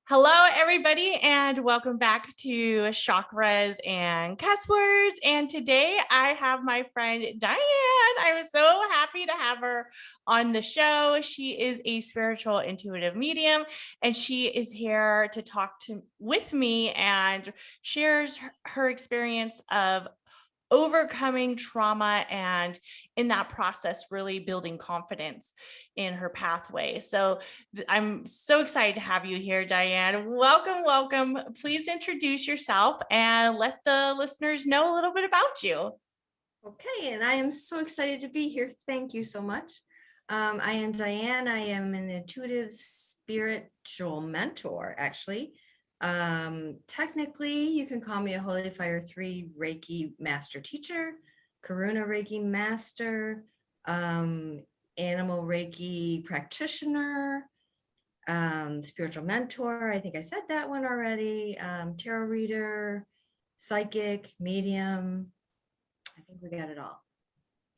Hello, everybody, and welcome back to Chakras and Cusswords. And today I have my friend Diane. I'm so happy to have her on the show. She is a spiritual intuitive medium, and she is here to talk with me and shares her experience of overcoming trauma and in that process really building confidence in her pathway. So I'm so excited to have you here, Diane. Welcome. Please introduce yourself and let the listeners know a little bit about you. Okay, and I am so excited to be here. Thank you so much. I am Diane. I am an intuitive spiritual mentor, actually. Technically, you can call me a Holy Fire 3 Reiki Master Teacher, Karuna Reiki Master, Animal Reiki Practitioner, spiritual mentor. I think I said that one already. Tarot reader, psychic, medium. I think we got it all.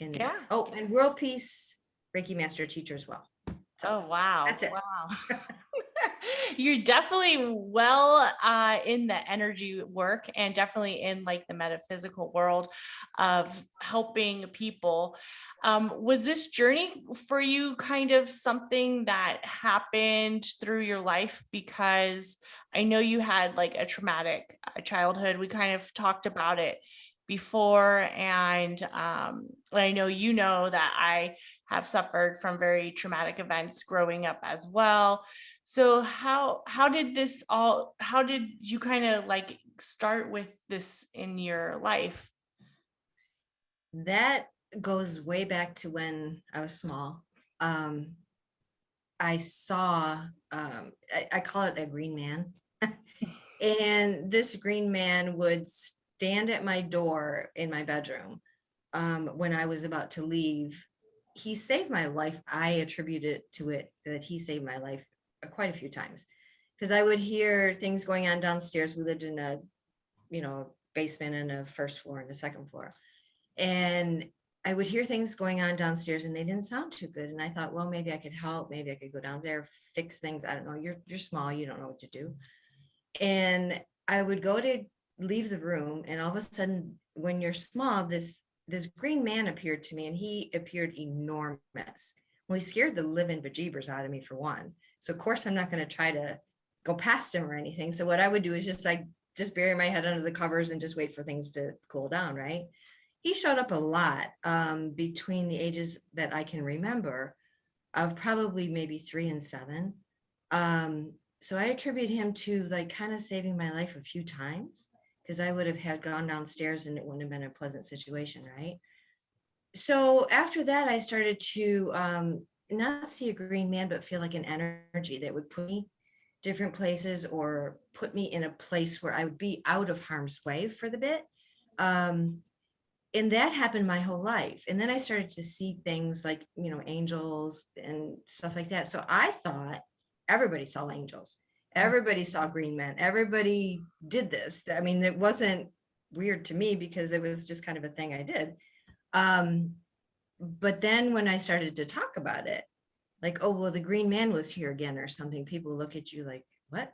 Yeah. Oh, and World Peace Reiki Master Teacher as well. So, oh, wow. That's it. Wow. You're definitely well in the energy work and definitely in like the metaphysical world of helping people. Was this journey for you kind of something that happened through your life? Because I know you had like a traumatic childhood. We kind of talked about it before, and I know you know that I have suffered from very traumatic events growing up as well. So how did you kind of like start with this in your life? That goes way back to when I was small. I saw, I call it a green man. And this green man would stand at my door in my bedroom when I was about to leave. He saved my life. I attribute it to it that he saved my life quite a few times, because I would hear things going on downstairs. We lived in a, basement and a first floor and a second floor. And I would hear things going on downstairs and they didn't sound too good. And I thought, well, maybe I could help. Maybe I could go down there, fix things. I don't know. You're small. You don't know what to do. And I would go to leave the room. And all of a sudden, when you're small, this green man appeared to me, and he appeared enormous. Well, he scared the living bejeebers out of me, for one. So of course I'm not going to try to go past him or anything. So what I would do is just bury my head under the covers and just wait for things to cool down, right? He showed up a lot between the ages that I can remember, of probably maybe 3 and 7. So I attribute him to like kind of saving my life a few times, because I would have had gone downstairs and it wouldn't have been a pleasant situation, right? So after that, I started to not see a green man, but feel like an energy that would put me different places or put me in a place where I would be out of harm's way for the bit. And that happened my whole life. And then I started to see things like, angels and stuff like that. So I thought everybody saw angels. Everybody saw green men. Everybody did this. I mean, it wasn't weird to me because it was just kind of a thing I did. But then when I started to talk about it, like, oh, well, the green man was here again or something, people look at you like, what?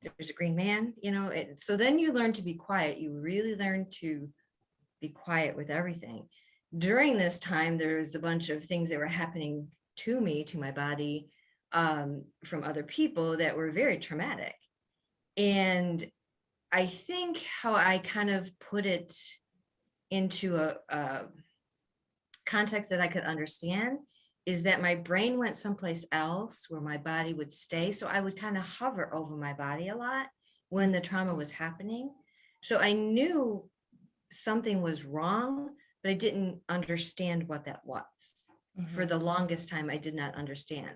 There's a green man, so then you learn to be quiet. You really learn to be quiet with everything. During this time, there was a bunch of things that were happening to me, to my body, from other people that were very traumatic. And I think how I kind of put it into a context that I could understand is that my brain went someplace else where my body would stay. So I would kind of hover over my body a lot when the trauma was happening. So I knew something was wrong, but I didn't understand what that was. Mm-hmm. For the longest time, I did not understand.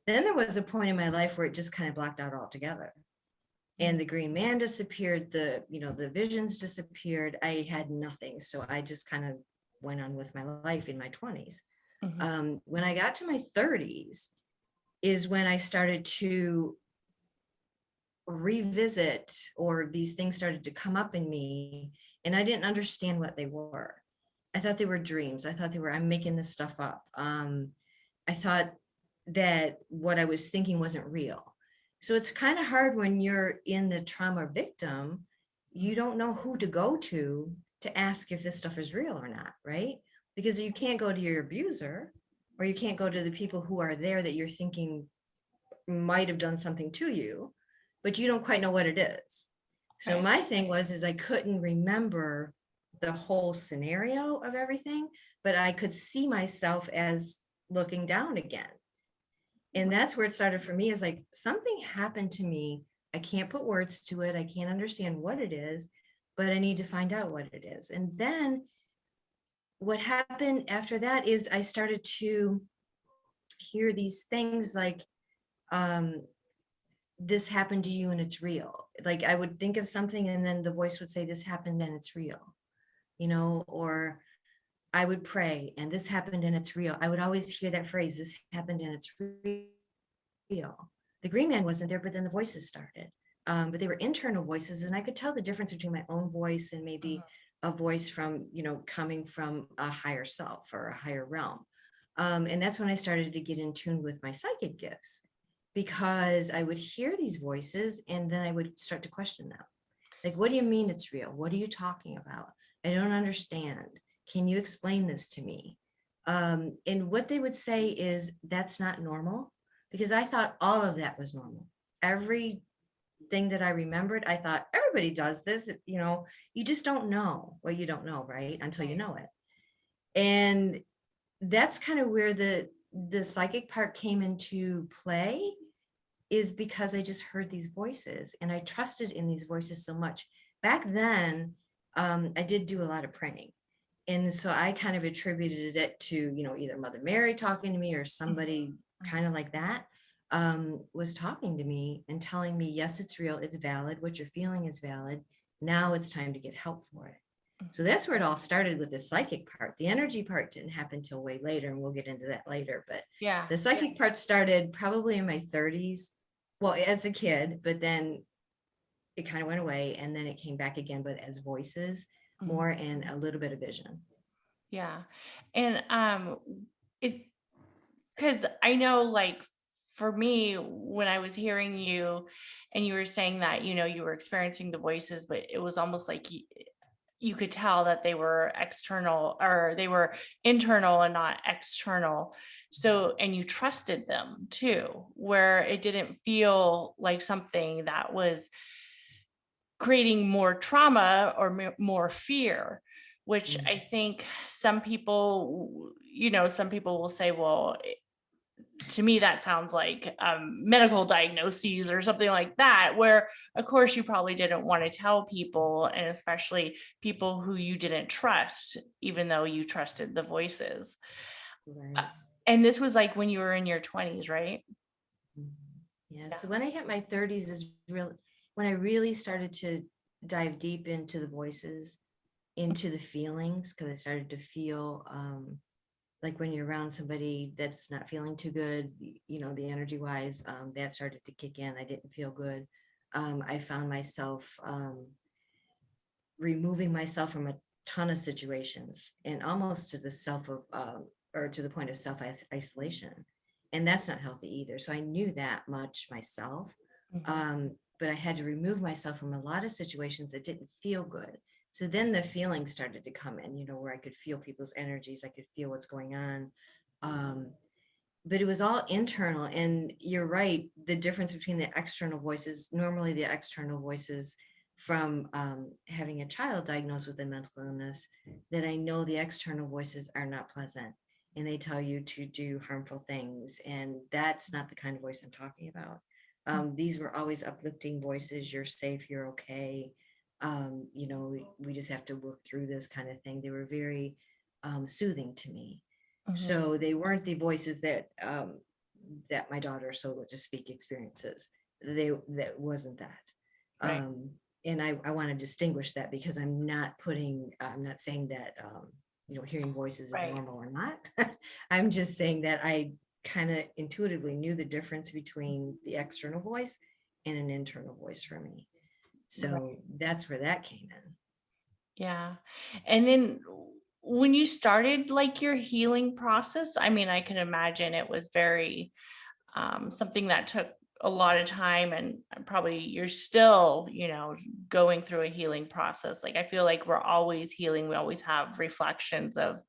Then there was a point in my life where it just kind of blacked out altogether. And the green man disappeared, the visions disappeared. I had nothing. So I just kind of went on with my life in my 20s. Mm-hmm. When I got to my 30s is when I started to revisit, or these things started to come up in me, and I didn't understand what they were. I thought they were dreams. I thought I'm making this stuff up. I thought that what I was thinking wasn't real. So it's kind of hard when you're in the trauma victim, you don't know who to go to ask if this stuff is real or not, right? Because you can't go to your abuser, or you can't go to the people who are there that you're thinking might have done something to you, but you don't quite know what it is. So Right. my thing is I couldn't remember the whole scenario of everything, but I could see myself as looking down again. And that's where it started for me, is like something happened to me. I can't put words to it. I can't understand what it is, but I need to find out what it is. And then what happened after that is I started to hear these things like, um, this happened to you and it's real. Like I would think of something and then the voice would say, this happened and it's real, or I would pray and this happened and it's real. I would always hear that phrase, this happened and it's real. The green man wasn't there, but then the voices started. But they were internal voices, and I could tell the difference between my own voice and maybe a voice from, coming from a higher self or a higher realm. And that's when I started to get in tune with my psychic gifts, because I would hear these voices and then I would start to question them. Like, what do you mean it's real? What are you talking about? I don't understand. Can you explain this to me? And what they would say is, that's not normal, because I thought all of that was normal. Everything that I remembered, I thought everybody does this. You just don't know what you don't know, right? Until you know it. And that's kind of where the psychic part came into play, is because I just heard these voices and I trusted in these voices so much. Back then, I did do a lot of praying. And so I kind of attributed it to, either Mother Mary talking to me or somebody kind of like that, was talking to me and telling me, yes, it's real, it's valid, what you're feeling is valid. Now it's time to get help for it. So that's where it all started with the psychic part. The energy part didn't happen till way later, and we'll get into that later. But Yeah. the psychic part started probably in my 30s, well, as a kid, but then it kind of went away, and then it came back again, but as voices more and a little bit of vision. Yeah. And it's because I know, like, for me, when I was hearing you and you were saying that, you were experiencing the voices, but it was almost like you could tell that they were external, or they were internal and not external. So, and you trusted them too, where it didn't feel like something that was creating more trauma or more fear, which I think some people, some people will say, well, to me, that sounds like medical diagnoses or something like that, where of course you probably didn't want to tell people, and especially people who you didn't trust, even though you trusted the voices. Right. And this was like when you were in your 20s, right? Yeah. So when I hit my 30s is really when I really started to dive deep into the voices, into the feelings, because I started to feel, like when you're around somebody that's not feeling too good, the energy wise, that started to kick in. I didn't feel good. I found myself, removing myself from a ton of situations, and almost to the self of, or to the point of self isolation. And that's not healthy either. So I knew that much myself. But I had to remove myself from a lot of situations that didn't feel good. So then the feelings started to come in, where I could feel people's energies, I could feel what's going on. But it was all internal. And you're right, the difference between the external voices, normally the external voices from, having a child diagnosed with a mental illness, that I know the external voices are not pleasant, and they tell you to do harmful things. And that's not the kind of voice I'm talking about. These were always uplifting voices. You're safe, you're okay. We just have to work through this kind of thing. They were very, soothing to me. So they weren't the voices that, that my daughter, so let's just speak, experiences. That wasn't that. Right. And I want to distinguish that, because I'm not saying that, hearing voices is Right. normal or not. I'm just saying that I kind of intuitively knew the difference between the external voice and an internal voice for me. So that's where that came in. Yeah. And then when you started like your healing process, I mean, I can imagine it was very something that took a lot of time, and probably you're still, going through a healing process. Like, I feel like we're always healing. We always have reflections of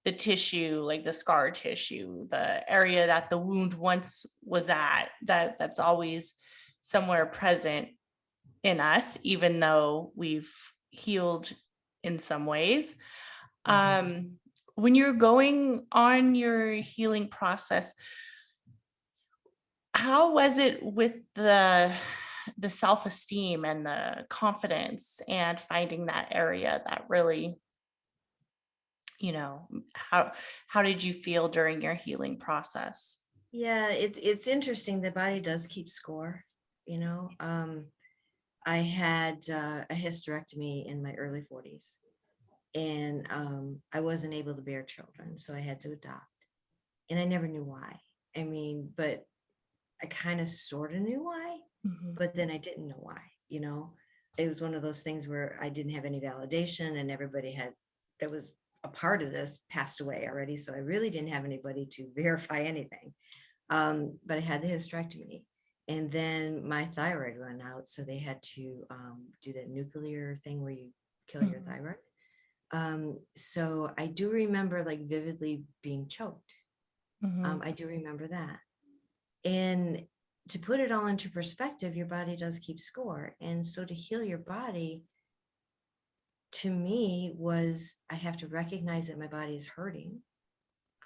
the tissue, like the scar tissue, the area that the wound once was at, that's always somewhere present in us, even though we've healed in some ways. Mhm. When you're going on your healing process, how was it with the self-esteem and the confidence and finding that area that really, you know, how did you feel during your healing process? Yeah, it's interesting. The body does keep score, you know. I had a hysterectomy in my early 40s, and I wasn't able to bear children, so I had to adopt. And I never knew why. I mean, but I kind of sort of knew why, Mhm. but then I didn't know why, you know. It was one of those things where I didn't have any validation, and everybody had that was a part of this passed away already. So I really didn't have anybody to verify anything. But I had the hysterectomy, and then my thyroid ran out, so they had to do that nuclear thing where you kill your Mhm. thyroid. So I do remember like vividly being choked. Mhm. I do remember that. And to put it all into perspective, your body does keep score. And so to heal your body, to me, was I have to recognize that my body is hurting.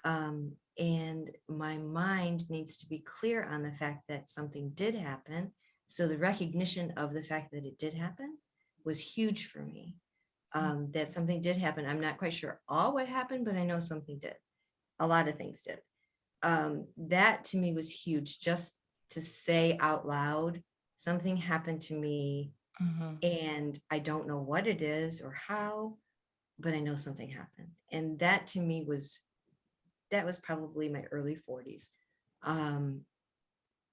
And my mind needs to be clear on the fact that something did happen. So the recognition of the fact that it did happen was huge for me. That something did happen. I'm not quite sure all what happened, but I know something did. A lot of things did. That to me was huge, just to say out loud, something happened to me Mhm. and I don't know what it is or how, but I know something happened. And that to me that was probably my early 40s. Um,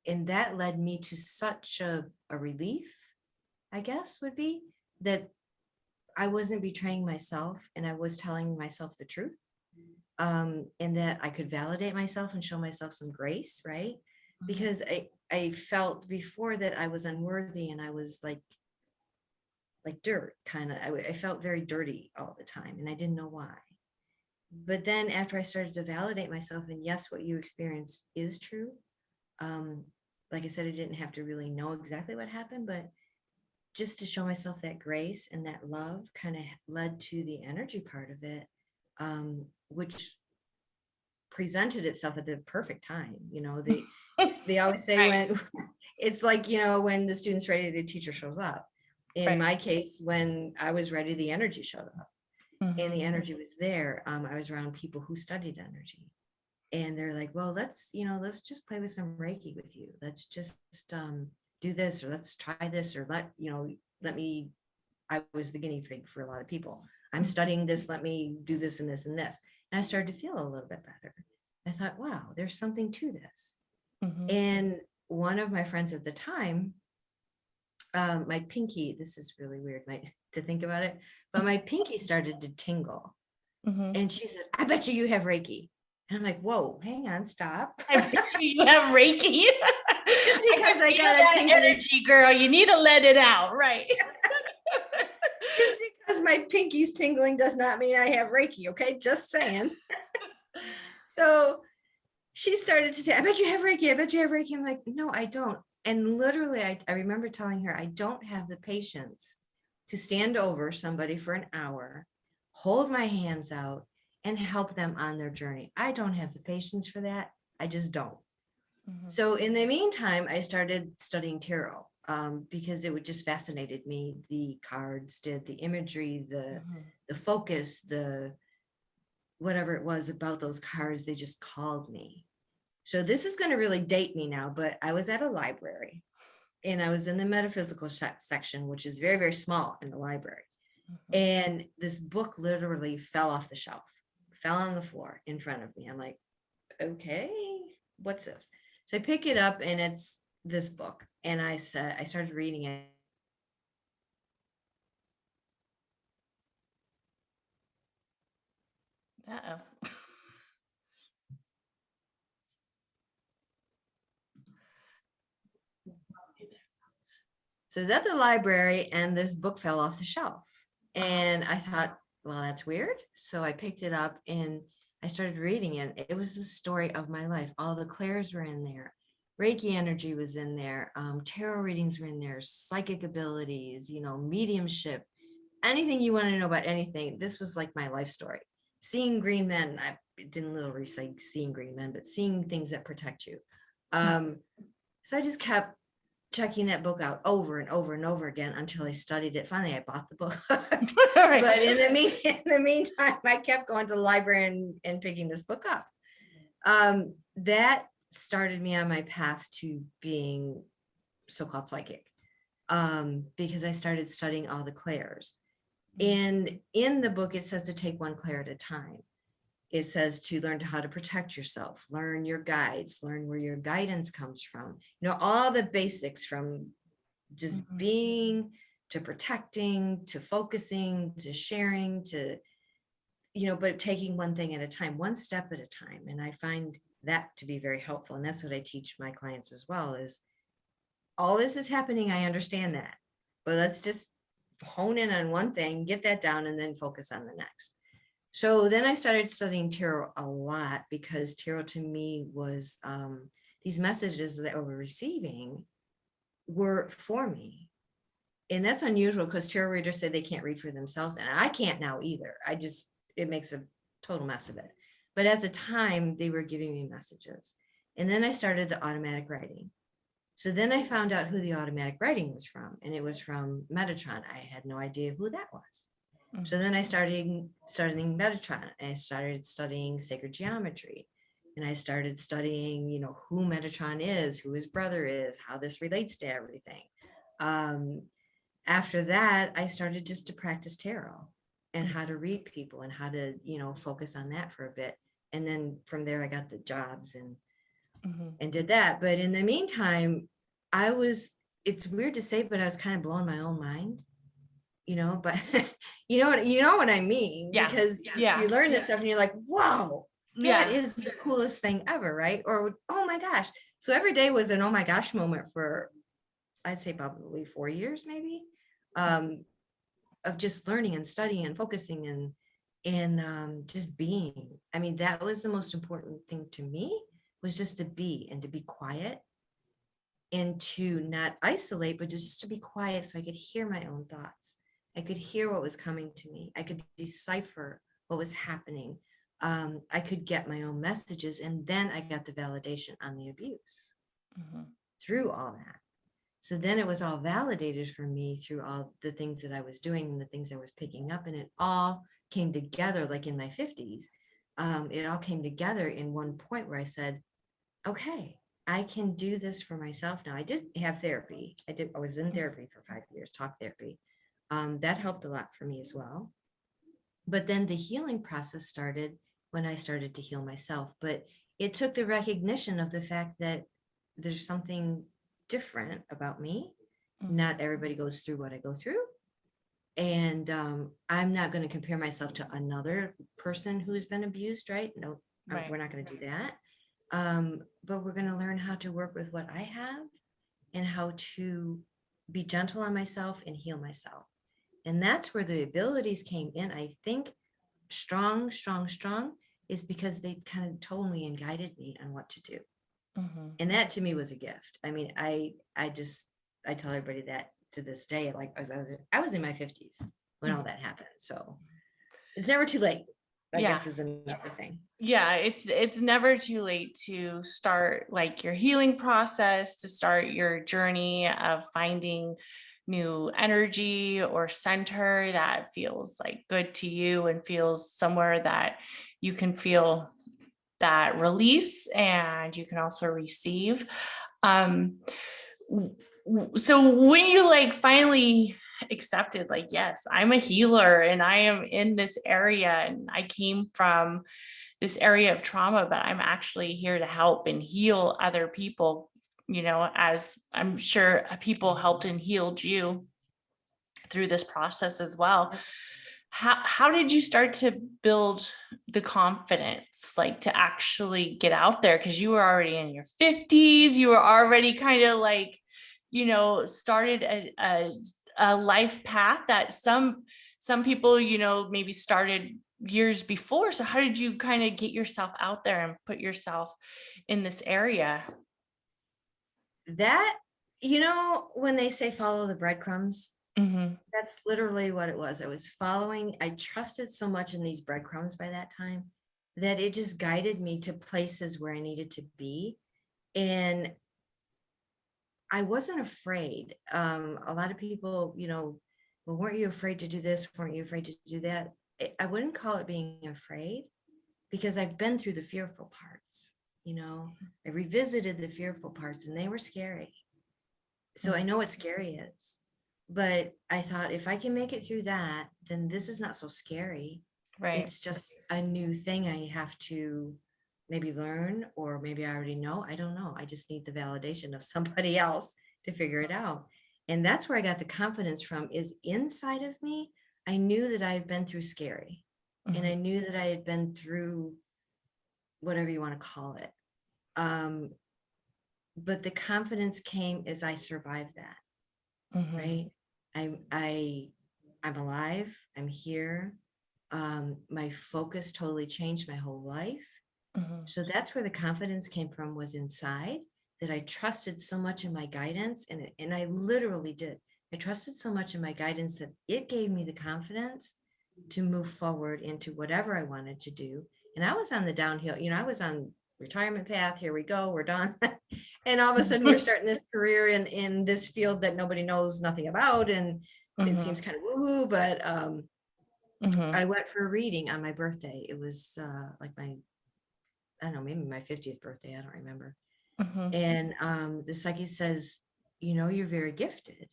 and that led me to such a relief, I guess would be that I wasn't betraying myself and I was telling myself the truth. And that I could validate myself and show myself some grace, right? Mhm. Because I felt before that I was unworthy and I was like dirt kind of. I felt very dirty all the time and I didn't know why. But then after I started to validate myself, and yes, what you experienced is true. Um, like I said, I didn't have to really know exactly what happened, but just to show myself that grace and that love kind of led to the energy part of it, which presented itself at the perfect time. You know, they always say Right, when it's like, you know, when the student's ready, the teacher shows up. In right. my case, when I was ready, the energy showed up and the Mhm. energy was there. I was around people who studied energy, and they're like, well, let's just play with some Reiki with you. Let's just do this, or let's try this, or let me, I was the guinea pig for a lot of people. I'm Mhm. studying this, let me do this and this and this. And I started to feel a little bit better. I thought, wow, there's something to this. Mhm. And one of my friends at the time, my pinky, this is really weird to think about it, but my pinky started to tingle. Mhm. And she said, I bet you have Reiki. And I'm like, whoa, hang on, stop. I bet you have Reiki. Just I can because I feel got a that tingly, energy, girl. You need to let it out, right? just because my pinky's tingling does not mean I have Reiki. Okay. Just saying. So she started to say, I bet you have Reiki. I bet you have Reiki. I'm like, no, I don't. And literally, I remember telling her, I don't have the patience to stand over somebody for an hour, hold my hands out, and help them on their journey. I don't have the patience for that. I just don't. Mhm. So in the meantime, I started studying tarot, because it would just fascinated me. The cards did, the imagery, Mhm. the focus, the whatever it was about those cards, they just called me. So this is going to really date me now, but I was at a library and I was in the metaphysical section, which is very, very small in the library. Mhm. And this book literally fell off the shelf, fell on the floor in front of me. I'm like, okay, what's this? So I pick it up and it's this book. And I started reading it. Uh-oh. So I was at the library and this book fell off the shelf. And I thought, well, that's weird. So I picked it up and I started reading it. It was the story of my life. All the clairs were in there. Reiki energy was in there. Tarot readings were in there. Psychic abilities, mediumship, anything you want to know about anything. This was like my life story. Seeing green men. I didn't literally say seeing green men, but seeing things that protect you. So I just kept checking that book out over and over and over again until I studied it. Finally, I bought the book. Right. But in the meantime, I kept going to the library and picking this book up. That started me on my path to being so-called psychic, because I started studying all the clairs. And in the book, it says to take one clair at a time. It says to learn how to protect yourself, learn your guides, learn where your guidance comes from, all the basics, from just being to protecting, to focusing, to sharing, to, but taking one thing at a time, one step at a time. And I find that to be very helpful. And that's what I teach my clients as well, is all this is happening. I understand that, but let's just hone in on one thing, get that down, and then focus on the next. So then I started studying tarot a lot, because tarot to me was these messages that I was receiving were for me. And that's unusual, because tarot readers say they can't read for themselves. And I can't now either. It makes a total mess of it. But at the time, they were giving me messages. And then I started the automatic writing. So then I found out who the automatic writing was from. And it was from Metatron. I had no idea who that was. So then I started studying Metatron. I started studying sacred geometry, and I started studying, who Metatron is, who his brother is, how this relates to everything. After that, I started just to practice tarot and how to read people and how to, focus on that for a bit. And then from there, I got the jobs and did that. But in the meantime, it's weird to say, but I was kind of blowing my own mind. But you know what I mean? Yeah. Because Yeah. you learn this stuff and you're like, wow, that Yeah. is the coolest thing ever, right? Or, oh my gosh. So every day was an oh my gosh moment for, I'd say probably 4 years, maybe, of just learning and studying and focusing and just being. I mean, that was the most important thing to me, was just to be, and to be quiet, and to not isolate, but just to be quiet so I could hear my own thoughts. I could hear what was coming to me. I could decipher what was happening. I could get my own messages. And then I got the validation on the abuse through all that. So then it was all validated for me through all the things that I was doing and the things I was picking up. And it all came together, like in my 50s. It all came together in one point where I said, okay, I can do this for myself now. I did have therapy. I was in therapy for 5 years, talk therapy. That helped a lot for me as well. But then the healing process started when I started to heal myself. But it took the recognition of the fact that there's something different about me. Not everybody goes through what I go through. And I'm not going to compare myself to another person who's been abused, right? No, we're not going to do that. But we're going to learn how to work with what I have and how to be gentle on myself and heal myself. And that's where the abilities came in. I think strong is because they kind of told me and guided me on what to do. And that to me was a gift. I mean, I tell everybody that to this day, like I was in my 50s when all that happened. So it's never too late, I guess, is another thing. Yeah, it's never too late to start like your healing process, to start your journey of finding new energy or center that feels like good to you and feels somewhere that you can feel that release and you can also receive. So when you like finally accepted, like, yes, I'm a healer and I am in this area and I came from this area of trauma, but I'm actually here to help and heal other people, as I'm sure people helped and healed you through this process as well. How did you start to build the confidence, like to actually get out there? Because you were already in your 50s, you were already kind of like started a life path that some people, maybe started years before. So how did you kind of get yourself out there and put yourself in this area? That, when they say follow the breadcrumbs, Mm-hmm. that's literally what it was. I trusted so much in these breadcrumbs by that time that it just guided me to places where I needed to be. And I wasn't afraid. A lot of people, well, weren't you afraid to do this? Weren't you afraid to do that? I wouldn't call it being afraid, because I've been through the fearful parts. I revisited the fearful parts and they were scary. So I know what scary is. But I thought, if I can make it through that, then this is not so scary. Right. It's just a new thing I have to maybe learn, or maybe I already know. I don't know. I just need the validation of somebody else to figure it out. And that's where I got the confidence from, is inside of me. I knew that I had been through scary, and I knew that I had been through whatever you want to call it. But the confidence came as I survived that. Mm-hmm. Right. I'm alive. I'm here. My focus totally changed my whole life. Mm-hmm. So that's where the confidence came from, was inside, that I trusted so much in my guidance. And I literally did. I trusted so much in my guidance that it gave me the confidence to move forward into whatever I wanted to do. And I was on the downhill, I was on retirement path. Here we go. We're done. And all of a sudden we're starting this career in this field that nobody knows nothing about. And it seems kind of woo-woo, but I went for a reading on my birthday. It was like I don't know, maybe my 50th birthday. I don't remember. And the psychic says, you're very gifted.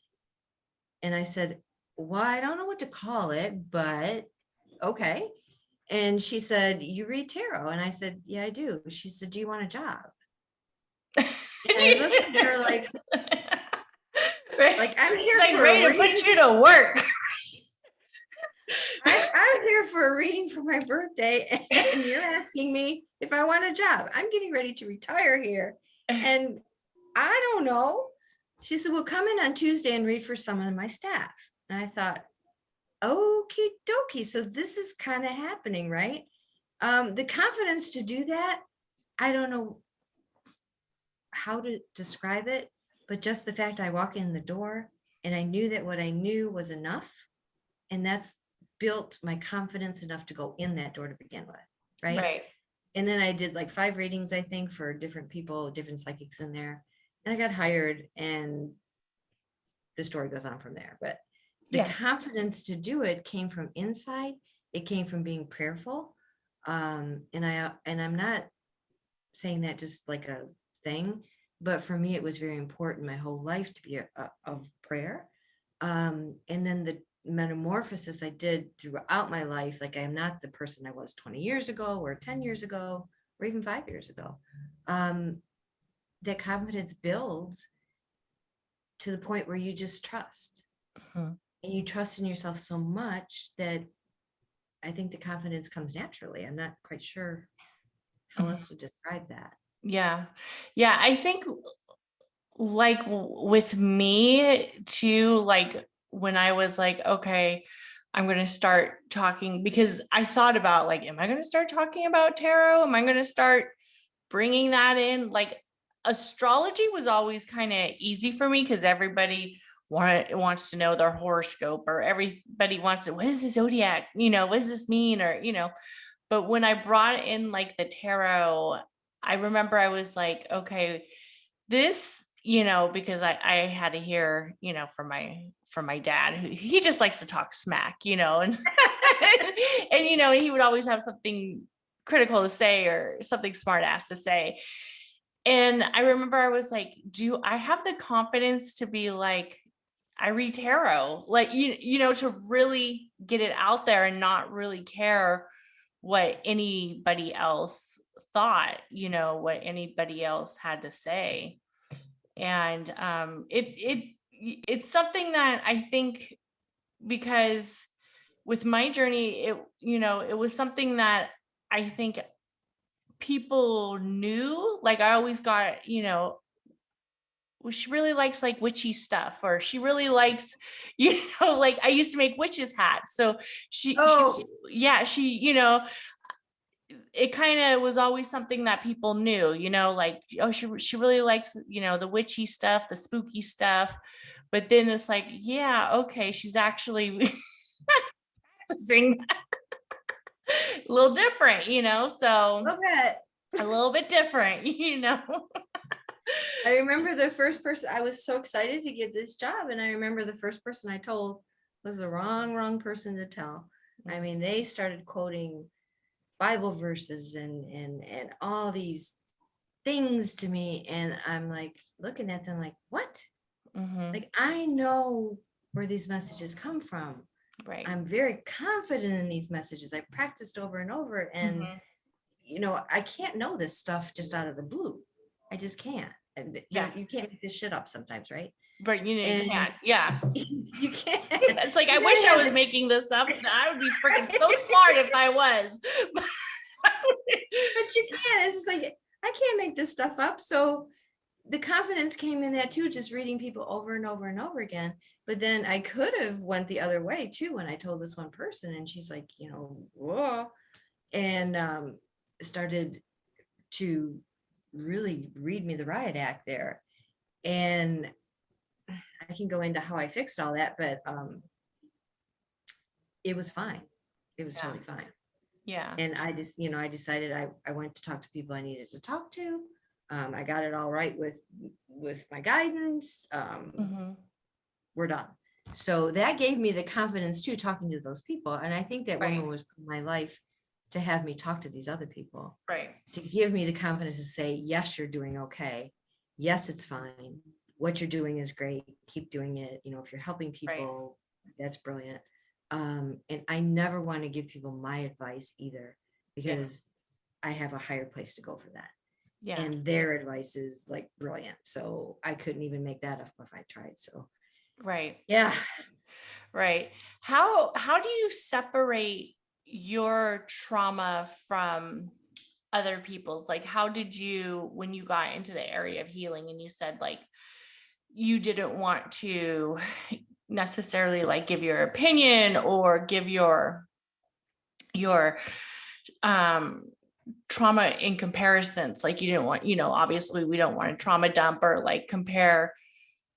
And I said, well, I don't know what to call it, but okay. And she said, you read tarot? And I said, yeah, I do. She said, do you want a job? And I looked at her like I'm here like for ready a to put reading. you to work. I'm here for a reading for my birthday, and you're asking me if I want a job. I'm getting ready to retire here, and I don't know. She said, well, come in on Tuesday and read for some of my staff. And I thought, okie dokie. So this is kind of happening, right? The confidence to do that, I don't know how to describe it, but just the fact I walk in the door and I knew that what I knew was enough. And that's built my confidence enough to go in that door to begin with. Right. And then I did like 5 readings, I think, for different people, different psychics in there. And I got hired, and the story goes on from there. But the confidence to do it came from inside. It came from being prayerful. And I'm not saying that just like a thing, but for me, it was very important my whole life to be of prayer. And then the metamorphosis I did throughout my life, like I am not the person I was 20 years ago or 10 years ago or even 5 years ago. That confidence builds to the point where you just trust, and you trust in yourself so much that I think the confidence comes naturally. I'm not quite sure how else to describe that. Yeah. I think like with me too, like when I was like, okay, I'm going to start talking, because I thought about like, am I going to start talking about tarot? Am I going to start bringing that in? Like astrology was always kind of easy for me, because everybody wants to know their horoscope, or everybody wants to, what is the zodiac? What does this mean? Or, but when I brought in like the tarot, I remember I was like, okay, this, because I had to hear, from my dad, who he just likes to talk smack, and and he would always have something critical to say or something smart ass to say. And I remember I was like, do I have the confidence to be like, I read tarot, like, to really get it out there and not really care what anybody else thought, what anybody else had to say. And it's something that I think, because with my journey, it was something that I think people knew. Like I always got, well, she really likes like witchy stuff, or she really likes, like I used to make witches hats. So Oh, yeah, it kind of was always something that people knew, like, oh, she really likes, the witchy stuff, the spooky stuff. But then it's like, yeah, okay, she's actually practicing a little different, so love it. a little bit different, I remember the first person, I was so excited to get this job. And I remember the first person I told was the wrong person to tell. I mean, they started quoting Bible verses and all these things to me. And I'm like looking at them like, what? Mm-hmm. Like, I know where these messages come from. Right. I'm very confident in these messages. I practiced over and over. And, Mm-hmm. I can't know this stuff just out of the blue. I just can't. And Yeah. you can't make this shit up sometimes, right? But you And can't. Yeah. you can't. It's like, So I you wish gotta I have was the, making this up. I would be freaking so smart if I was. but you can't. It's just like, I can't make this stuff up. So the confidence came in that too, just reading people over and over and over again. But then I could have went the other way too when I told this one person, and she's like, whoa, and started to really read me the riot act there. And I can go into how I fixed all that, but it was fine. It was Yeah. totally fine. Yeah. And I just, I decided I went to talk to people I needed to talk to. I got it all right with my guidance. Mm-hmm. We're done. So that gave me the confidence too, talking to those people. And I think that Right. woman was put in my life to have me talk to these other people, Right. to give me the confidence to say, yes, you're doing okay. Yes, it's fine. What you're doing is great. Keep doing it. If you're helping people, that's brilliant. And I never want to give people my advice either, because I have a higher place to go for that. Yeah. And their advice is like brilliant. So I couldn't even make that up if I tried. So Right. yeah. Right. How do you separate your trauma from other people's? Like, how did you, when you got into the area of healing and you said like you didn't want to necessarily like give your opinion or give your um trauma in comparisons, like you didn't want, obviously we don't want to trauma dump or like compare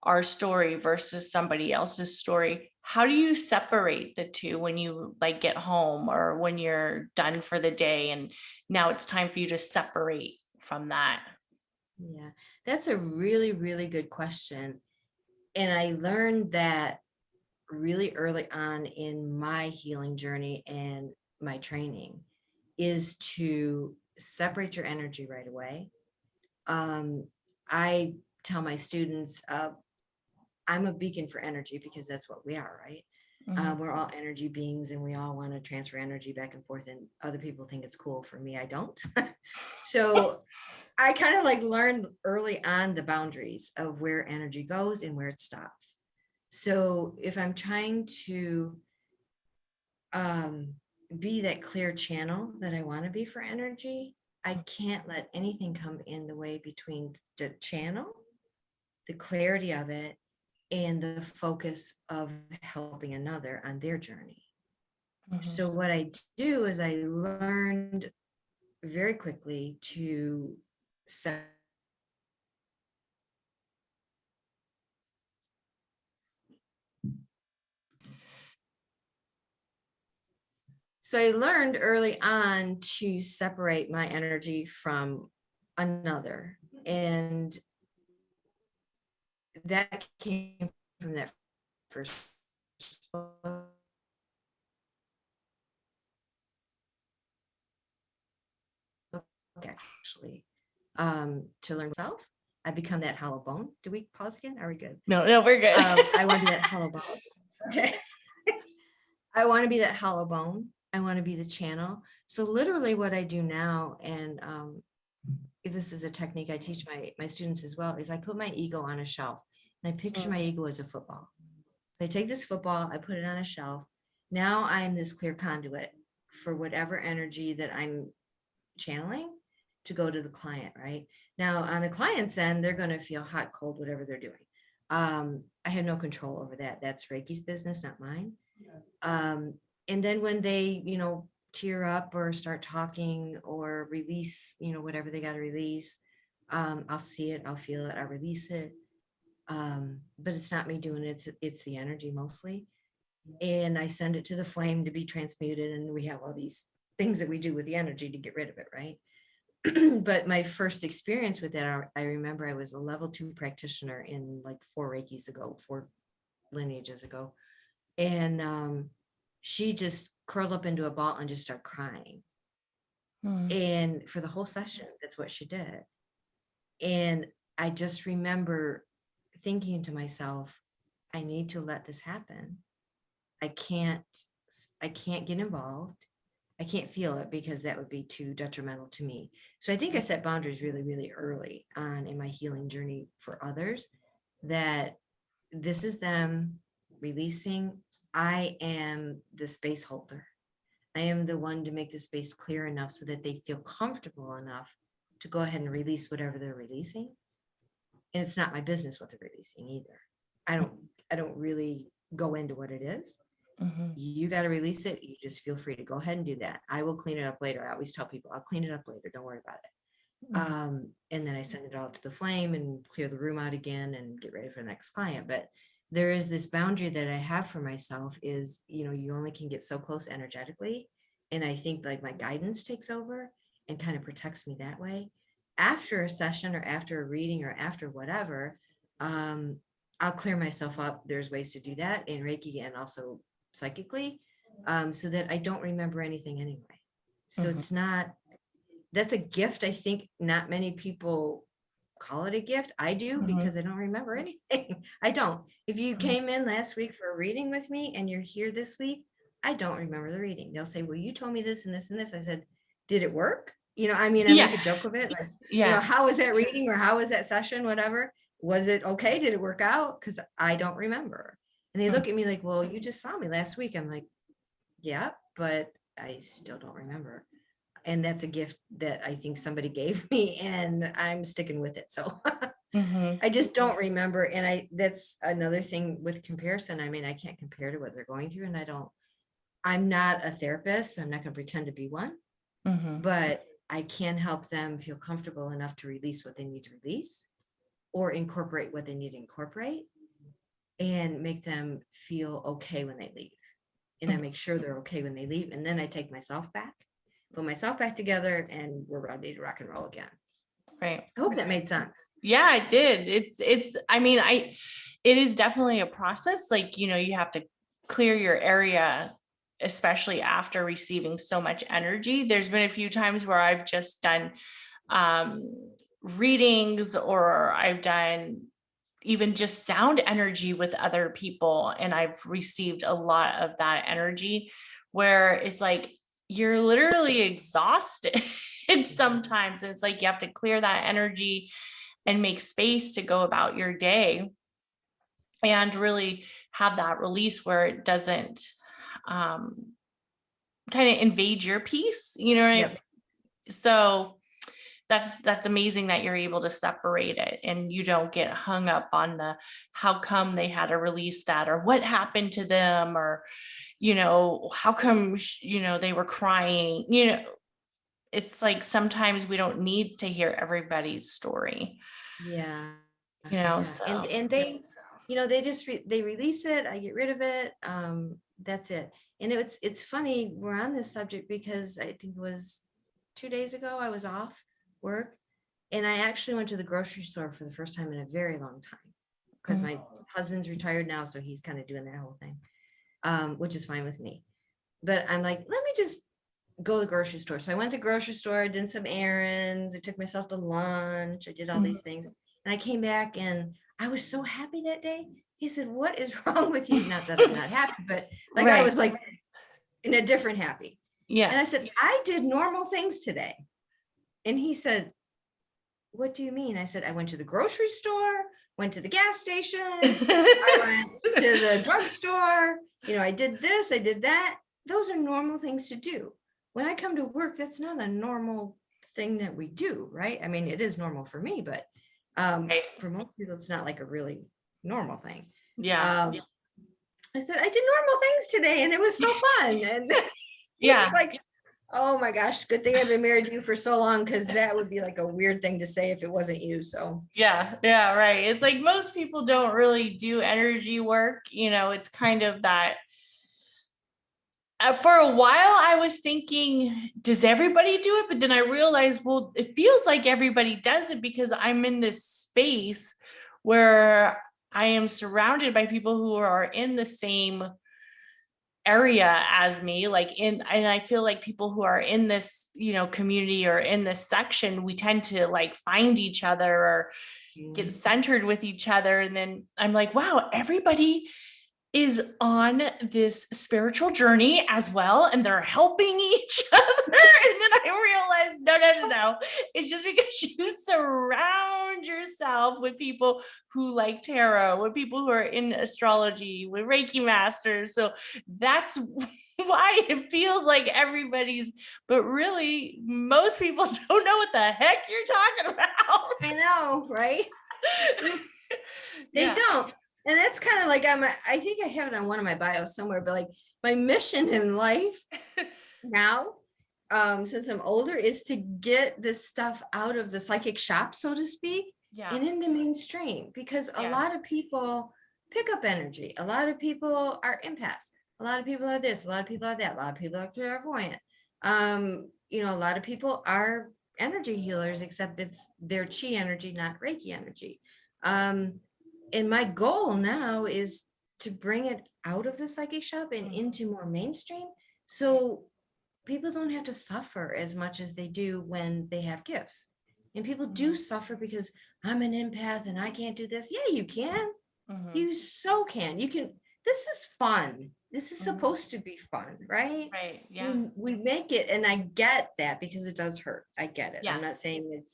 our story versus somebody else's story. How do you separate the two when you like get home or when you're done for the day and now it's time for you to separate from that? Yeah, that's a really, really good question. And I learned that really early on in my healing journey and my training, is to separate your energy right away. I tell my students, I'm a beacon for energy, because that's what we are, right? Mhm. We're all energy beings and we all want to transfer energy back and forth, and other people think it's cool. For me, I don't. So I kind of like learned early on the boundaries of where energy goes and where it stops. So if I'm trying to be that clear channel that I want to be for energy, I can't let anything come in the way between the channel, the clarity of it, and the focus of helping another on their journey. Mhm. So what I do is I learned very quickly to set. So I learned early on to separate my energy from another. And that came from that first book, actually. To learn myself, I become that hollow bone. Do we pause again? Are we good? No, we're good. I want to be that hollow bone. Okay. I want to be that hollow bone. I want to be the channel. So literally what I do now, and this is a technique I teach my students as well, is I put my ego on a shelf and I picture my ego as a football. So I take this football, I put it on a shelf. Now I am this clear conduit for whatever energy that I'm channeling. to go to the client, right? Now on the client's end, they're going to feel hot, cold, whatever they're doing. I have no control over that. That's Reiki's business, not mine. And then when they, tear up or start talking or release, whatever they got to release, I'll see it, I'll feel it, I'll release it. But it's not me doing it. It's the energy mostly. And I send it to the flame to be transmuted. And we have all these things that we do with the energy to get rid of it, right? But my first experience with that, I remember I was a level 2 practitioner in like 4 lineages ago. And she just curled up into a ball and just started crying. And for the whole session, that's what she did. And I just remember thinking to myself, I need to let this happen. I can't get involved. I can't feel it because that would be too detrimental to me. So I think I set boundaries really, really early on in my healing journey for others, that this is them releasing. I am the space holder. I am the one to make the space clear enough so that they feel comfortable enough to go ahead and release whatever they're releasing. And it's not my business what they're releasing either. I don't really go into what it is. You got to release it. You just feel free to go ahead and do that. I will clean it up later. I always tell people I'll clean it up later. Don't worry about it. And then I send it all to the flame and clear the room out again and get ready for the next client. But there is this boundary that I have for myself is, you only can get so close energetically. And I think like my guidance takes over and kind of protects me that way. After a session or after a reading or after whatever, I'll clear myself up. There's ways to do that in Reiki and also psychically, so that I don't remember anything anyway. So it's not, that's a gift. I think not many people call it a gift. I do because I don't remember anything. I don't. If you came in last week for a reading with me and you're here this week, I don't remember the reading. They'll say, well, you told me this and this and this. I said, did it work? I make a joke of it. Like, how was that reading or how was that session? Whatever. Was it okay? Did it work out? Because I don't remember. And they look at me like, well, you just saw me last week. I'm like, yeah, but I still don't remember. And that's a gift that I think somebody gave me and I'm sticking with it. So I just don't remember. And that's another thing with comparison. I mean, I can't compare to what they're going through, and I'm not a therapist. So I'm not going to pretend to be one, but I can help them feel comfortable enough to release what they need to release or incorporate what they need to incorporate and make them feel okay when they leave. And I make sure they're okay when they leave. And then I take myself back, put myself back together, and we're ready to rock and roll again. Right. I hope that made sense. Yeah, it did. It is definitely a process. Like, you have to clear your area, especially after receiving so much energy. There's been a few times where I've just done readings, or I've done even just sound energy with other people, and I've received a lot of that energy where it's like you're literally exhausted sometimes, and it's like you have to clear that energy and make space to go about your day and really have that release where it doesn't kind of invade your peace, right? So that's amazing that you're able to separate it and you don't get hung up on the how come they had to release that, or what happened to them, or how come they were crying. It's like sometimes we don't need to hear everybody's story. So. And they they just they release it, I get rid of it, that's it. And it's funny we're on this subject because I think it was 2 days ago I was off work and I actually went to the grocery store for the first time in a very long time because my husband's retired now, so he's kind of doing that whole thing, which is fine with me. But I'm like, let me just go to the grocery store. So I went to the grocery store, did some errands, I took myself to lunch, I did all these things, and I came back and I was so happy that day. He said, what is wrong with you? Not that I'm not happy, but like I was like in a different happy. And I said, I did normal things today. And he said, what do you mean? I said, I went to the grocery store, went to the gas station, I went to the drugstore, I did this, I did that. Those are normal things to do. When I come to work, that's not a normal thing that we do, right? I mean, it is normal for me, but Right. for most people, it's not like a really normal thing. Yeah. I said, I did normal things today and it was so fun. And Yeah. it's like, oh my gosh, good thing I've been married to you for so long, because that would be like a weird thing to say if it wasn't you. So Yeah. Yeah. Right. It's like most people don't really do energy work. It's kind of that. For a while, I was thinking, does everybody do it? But then I realized, well, it feels like everybody does it because I'm in this space where I am surrounded by people who are in the same area as me, and I feel like people who are in this community or in this section, we tend to like find each other or get centered with each other. And then I'm like, wow, everybody is on this spiritual journey as well, and they're helping each other. And then I realized, no. It's just because you surround yourself with people who like tarot, with people who are in astrology, with Reiki masters. So that's why it feels like everybody's, but really, most people don't know what the heck you're talking about. I know, right? They Yeah. don't. And that's kind of like, I think I have it on one of my bios somewhere, but like my mission in life now, since I'm older, is to get this stuff out of the psychic shop, so to speak, Yeah. and into mainstream, because a Yeah. lot of people pick up energy. A lot of people are empaths. A lot of people are this, a lot of people are that, a lot of people are clairvoyant. A lot of people are energy healers, except it's their chi energy, not Reiki energy. And my goal now is to bring it out of the psychic shop and into more mainstream, so people don't have to suffer as much as they do when they have gifts. And people do suffer because I'm an empath and I can't do this. Yeah, you can. You so can. You can. This is fun. This is supposed to be fun, right? Right. Yeah. We make it, and I get that, because it does hurt. I get it. Yeah. I'm not saying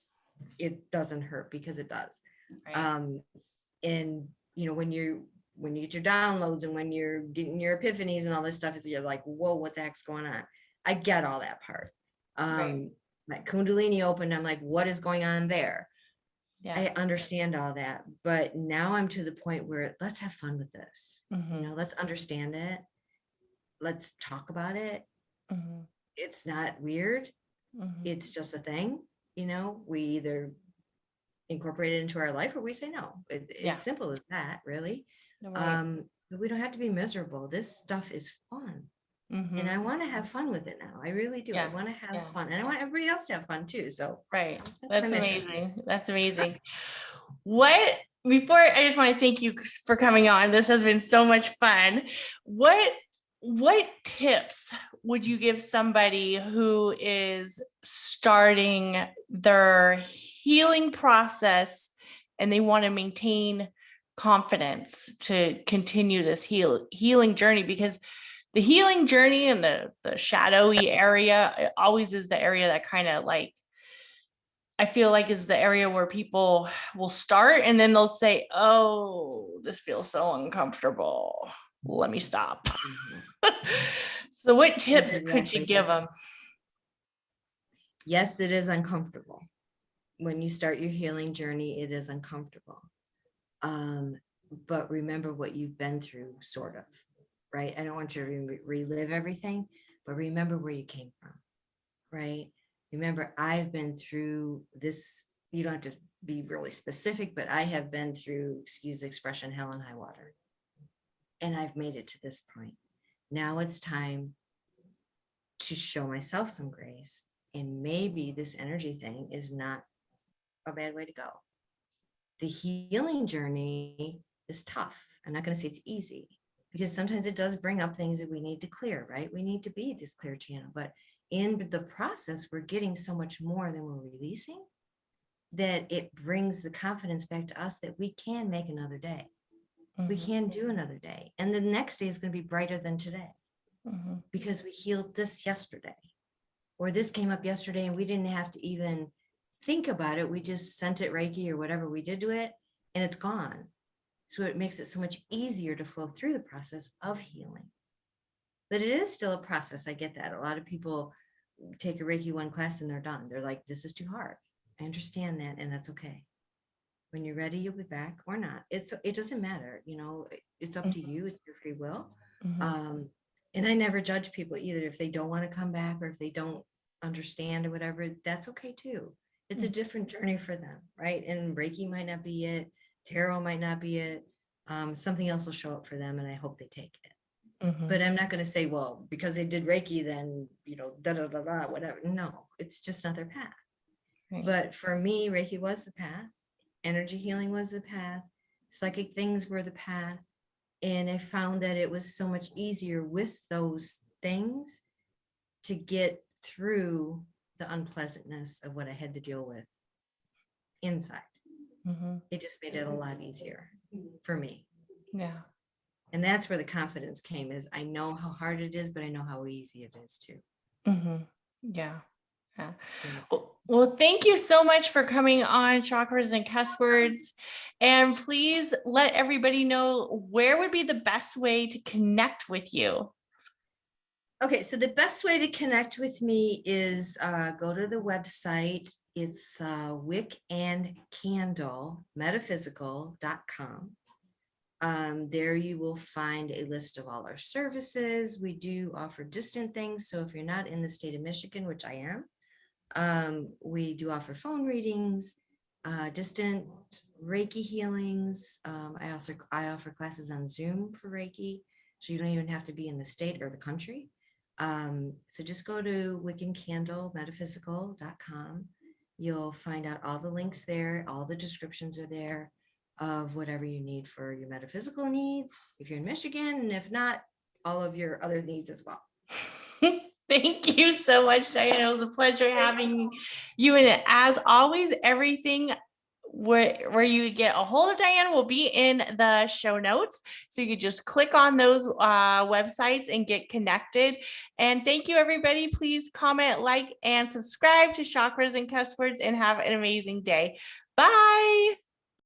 it doesn't hurt, because it does. Right. And when you get your downloads and when you're getting your epiphanies and all this stuff, you're like, whoa, what the heck's going on? I get all that part. Right. My Kundalini opened, I'm like, what is going on there? Yeah. I understand all that, but now I'm to the point where let's have fun with this. Let's understand it. Let's talk about it. It's not weird. It's just a thing. We either incorporate it into our life or we say no. It's simple as that, really. Right. But we don't have to be miserable. This stuff is fun. And I want to have fun with it now. I really do. I want to have fun, and I want everybody else to have fun too. So Right. my That's mission. amazing. That's amazing. Before I just want to thank you for coming on. This has been so much fun. What tips would you give somebody who is starting their healing process and they want to maintain confidence to continue this healing journey? Because the healing journey and the shadowy area, it always is the area that kind of like, I feel like is the area where people will start and then they'll say, oh, this feels so uncomfortable. Let me stop. So what tips could you give them? Yes, it is uncomfortable. When you start your healing journey, it is uncomfortable. But remember what you've been through, sort of, right? I don't want you to relive everything, but remember where you came from, right? Remember, I've been through this. You don't have to be really specific, but I have been through, excuse the expression, hell and high water. And I've made it to this point. Now it's time to show myself some grace. And maybe this energy thing is not a bad way to go. The healing journey is tough. I'm not going to say it's easy, because sometimes it does bring up things that we need to clear, right? We need to be this clear channel, but in the process, we're getting so much more than we're releasing, that it brings the confidence back to us that we can make another day. We can do another day. And the next day is going to be brighter than today, because we healed this yesterday, or this came up yesterday and we didn't have to even think about it. We just sent it Reiki or whatever we did to it, and it's gone. So it makes it so much easier to flow through the process of healing. But it is still a process. I get that. A lot of people take a Reiki 1 class and they're done. They're like, this is too hard. I understand that, and that's okay. When you're ready, you'll be back or not. It doesn't matter, you know, it's up to you. It's your free will. And I never judge people either. If they don't want to come back or if they don't understand or whatever, that's okay too. It's a different journey for them, right? And Reiki might not be it. Tarot might not be it. Something else will show up for them, and I hope they take it. But I'm not going to say, well, because they did Reiki, then, you know, da da da da, whatever. No, it's just not their path. Right. But for me, Reiki was the path. Energy healing was the path. Psychic things were the path. And I found that it was so much easier with those things to get through the unpleasantness of what I had to deal with inside. It just made it a lot easier for me. Yeah. And that's where the confidence came, is I know how hard it is, but I know how easy it is too. Yeah. Yeah. Well, thank you so much for coming on Chakras and Cuss Words. And please let everybody know where would be the best way to connect with you. Okay, so the best way to connect with me is go to the website. It's wickandcandlemetaphysical.com. There you will find a list of all our services. We do offer distant things. So if you're not in the state of Michigan, which I am, we do offer phone readings, distant Reiki healings. I offer classes on Zoom for Reiki, so you don't even have to be in the state or the country. So just go to wickandcandlemetaphysical.com. You'll find out all the links there. All the descriptions are there of whatever you need for your metaphysical needs, if you're in Michigan, and if not, all of your other needs as well. Thank you so much, Diane. It was a pleasure having you. And as always, everything where you get a hold of Diane will be in the show notes. So you could just click on those websites and get connected. And thank you, everybody. Please comment, like, and subscribe to Chakras and Cuss Words, and have an amazing day. Bye.